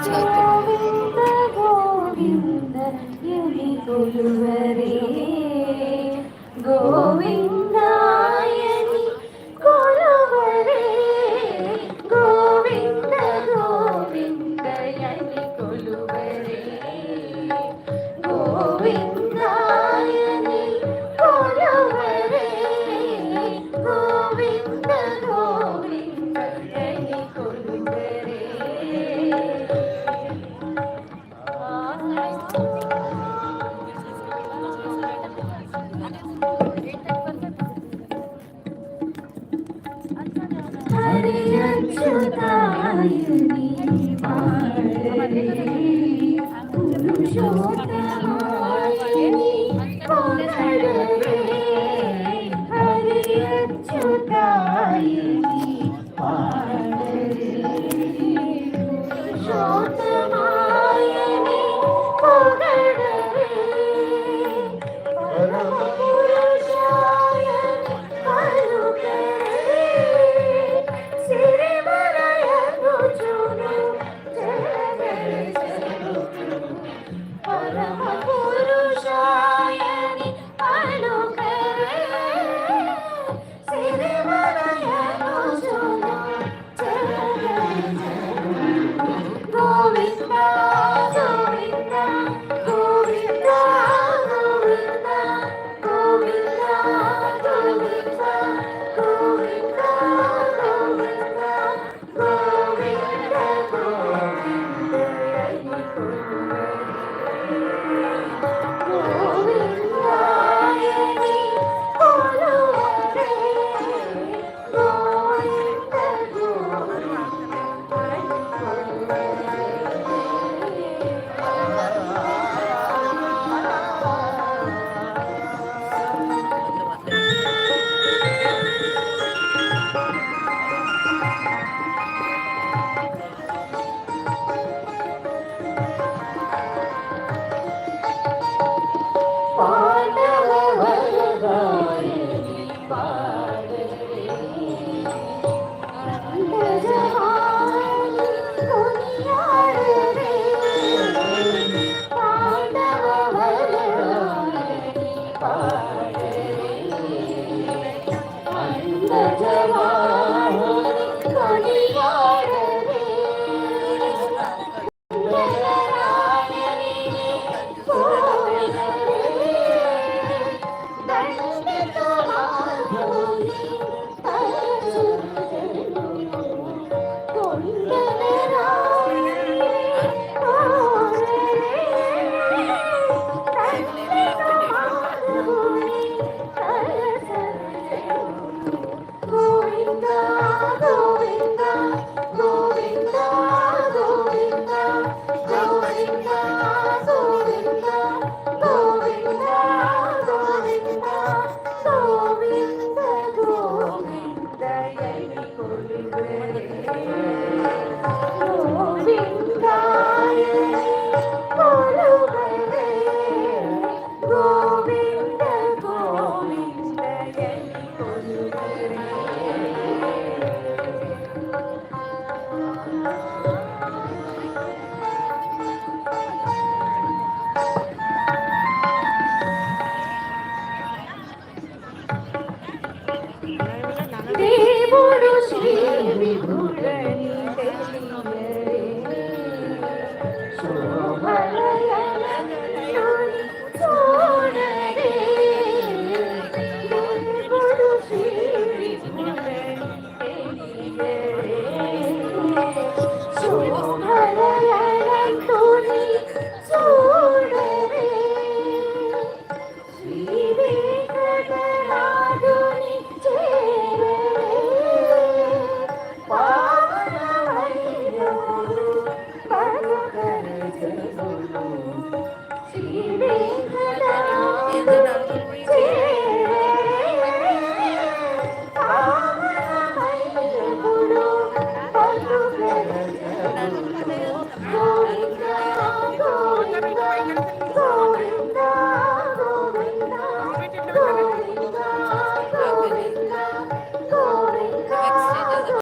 ಗೋವಿಂದ ಗೋವಿಂದ ಎನಿ ಕೊಲುವರೇ ಗೋವಿಂದಾಯನಿ ಕೊಲುವರೇ ಗೋವಿಂದ ಗೋವಿಂದ ಎನಿ ಕೊಲುವರೇ ಗೋವಿಂದಾಯನಿ ಕೊಲುವರೇ ಗೋವಿಂದ ಗೋವಿಂದ ಎನಿ ಕೊಲುವರೇ हरे अच्युतायनि पारे पुरुषोत्तमायनि कोनडरे हरे अच्युतायनि पारे पुरुषोत्तमायनि कोनडरे परमपुरुषायनि कलुगरे परम पुरुषायनि अलुकरे सिरिवरयनु सुनु गोविंद गोविंद गोविंद गोविंद गोविंद गोविंद गोविंद गोविंद गोविंद गोविंदायनि कोलुवरे गोविंद पांडव वरदायनि पाडरे अंतजहानि दुनियारे पांडव वरदायनि पाडरे अंतजहानि